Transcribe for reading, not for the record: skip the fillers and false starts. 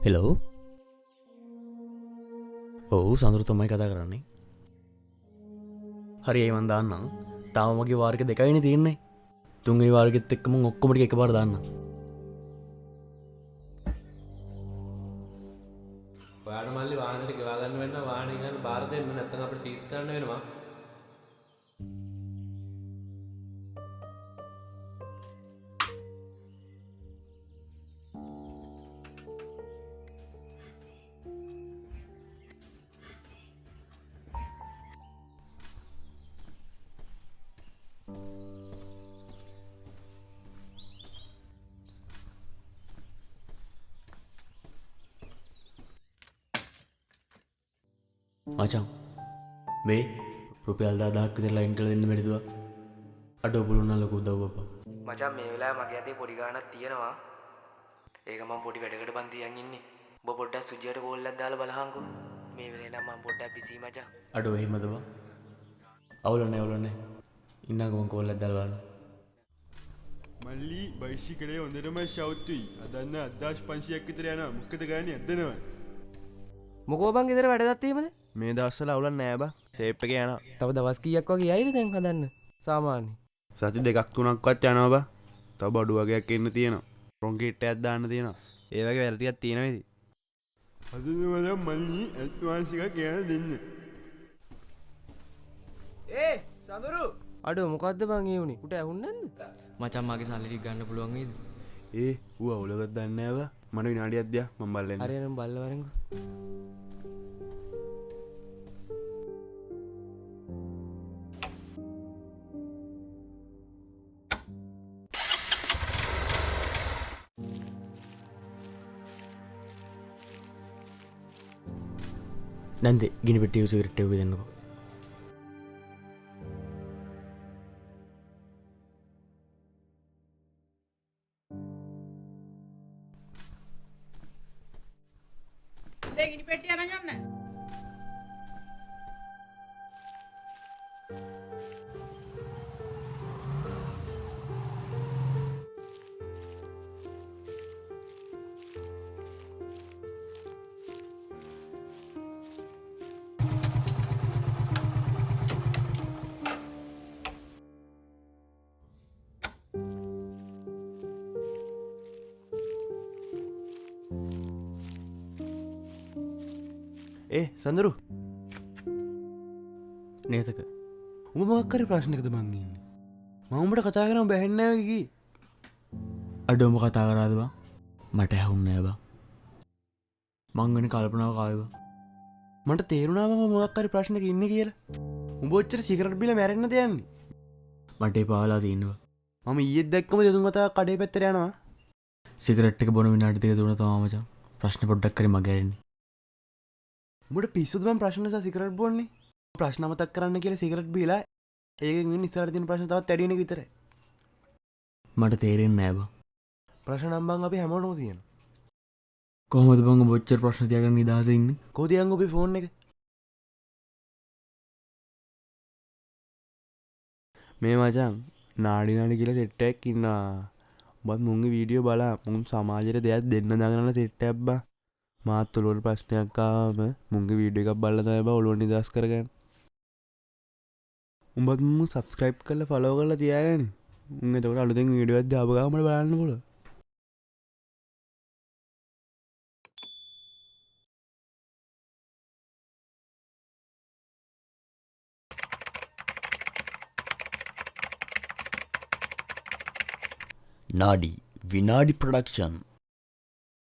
Hello ඔවු සඳරු තමයි කතා කරන්නේ. හරි ඒවන් දාන්නම්. තාම මගේ වාර්ග දෙකයින තියන්නේ. තුන්ගනි වාර්ගෙත් එක්කම ඔක්කොමටි එක පාර දාන්න. ඔයාට මල්ලි වාහනට ගෙවාගන්න වෙන්න වාහන ගන්න බාර දෙන්න නැත්නම් අපිට සීස් කරන්න වෙනවා. මචං මේ රුපියල් 10,000ක් විතර ලයින් කරලා දෙන්න බැරිදුවා. අඩෝ පුළුවන් නම් ලොකු උදව්වක් අප්පා. මචං මේ වෙලාවේ මගේ අතේ පොඩි ගාණක් තියෙනවා. ඒක මම පොඩි වැඩකට බන් තියන් ඉන්නේ. ඔබ පොඩ්ඩක් සුජියට කෝල් එකක් දාලා බලහන්කෝ. මේ වෙලේ නම් මම පොඩ්ඩක් බිසි මචං. අඩෝ එහෙමද බං? අවුල නැහැ. ඉන්නකෝ මං කෝල් එකක් දාලා බලන්න. මල්ලි බයිසිකලේ හොඳටම ෂවුට්ටුයි. අදන්න 1500ක් විතර යනවා. මොකද ගානේ අදනවා. මොකෝ බං ගෙදර වැඩක් තියෙමද? මේ දවස්වල අවුලක් නෑ බං. ෂේප් එකේ යනවා. තව දවස් කීයක් වගේ යයිද දැන් හදන්න? සාමාන්‍ය. සති දෙකක් තුනක්වත් යනවා බං. තව බඩු වගේක් එන්න තියෙනවා. කොන්ක්‍රීට් එකක් දාන්න තියෙනවා. ඒ වගේ වැඩ ටිකක් තියෙනවා ඉතින්. අදම මල්ලි ඇඩ්වාන්ස් එකක් ගෙනලා දෙන්න. සඳුරු අඩෝ මොකද්ද බං ඒ උනේ? උට ඇහුන්නේ නැන්ද? මචං මගේ සල්ලි ටික ගන්න පුළුවන් වේද? ඌ අවුලකට දන්නේ නෑ බං. මට විනාඩියක් දියා මම බලන්න. හරි නම් බල්ල වරෙන්කෝ. නැන්දේ ගිනි පෙට්ටිය සිගරට් එක දෙන්නකෝ. දෙගිනි පෙට්ටිය අරන් යන්න. සඳරු නේතක උඹ මොකක් හරි ප්‍රශ්නයකද මං ඉන්නේ. මම උඹට කතා කරාම බැහැන්නේ නැහැ ඔය කී. අඩෝ උඹ කතා කරාද බං? මට ඇහුන්නේ නෑ බං. මං වෙන කල්පනාවක් ආවේ බං. මට තේරුණා මම මොකක් හරි ප්‍රශ්නයක ඉන්නේ කියලා. උඹ ඔච්චර සිගරට් බීලා මැරෙන්නද යන්නේ? මට ඒ පාලා තියෙනවා. මම ඊයේ දැක්කම දෙතුන් වතාවක් කඩේ පැත්තට යනවා. සිගරට් එක බොන විනාඩි දෙක තුන තමයි මචං. ප්‍රශ්න පොඩ්ඩක් කරේ මගේ ඇරෙන්නේ. උඹට පිස්සුද මම ප්‍රශ්න නිසා සිගරට් බොන්නේ? ප්‍රශ්න මතක් කරන්න කියලා සිගරට් බීලා ඒකෙන් වෙන ඉස්සරහට තියෙන ප්‍රශ්න තවත් වැඩි වෙන එක විතරයි. මට තේරෙන්නේ නෑ බං. ප්‍රශ්න නම් බං අපි හැමෝටම තියෙනවා. කොහොමද බං ඔබ ඔච්චර ප්‍රශ්න තියාගෙන නිදහසේ ඉන්නේ? කොහොද යන් ඔබේ ෆෝන් එක? මේ මචං නාඩි කියලා සෙට් එකක් ඉන්නවා. ඔබත් මුන්ගේ වීඩියෝ බලලා මුන් සමාජයට දෙයක් දෙන්න දාගෙන සෙට් එකක් බං. මාත් ඔලුවට ප්‍රශ්නයක් ආවම මුන්ගේ වීඩියෝ එකක් බලලා තමයි බං ඔලුව නිදහස් කරගන්න. උඹත් මම සබ්ස්ක්‍රයිබ් කරලා ෆලෝ කරලා තියාගන්න. උන් එතකොට අලුතෙන් වීඩියෝ එකක් දාපු ගමන් මට බලන්න පුළුවන්. නාඩි විනාඩි ප්‍රොඩක්ෂන්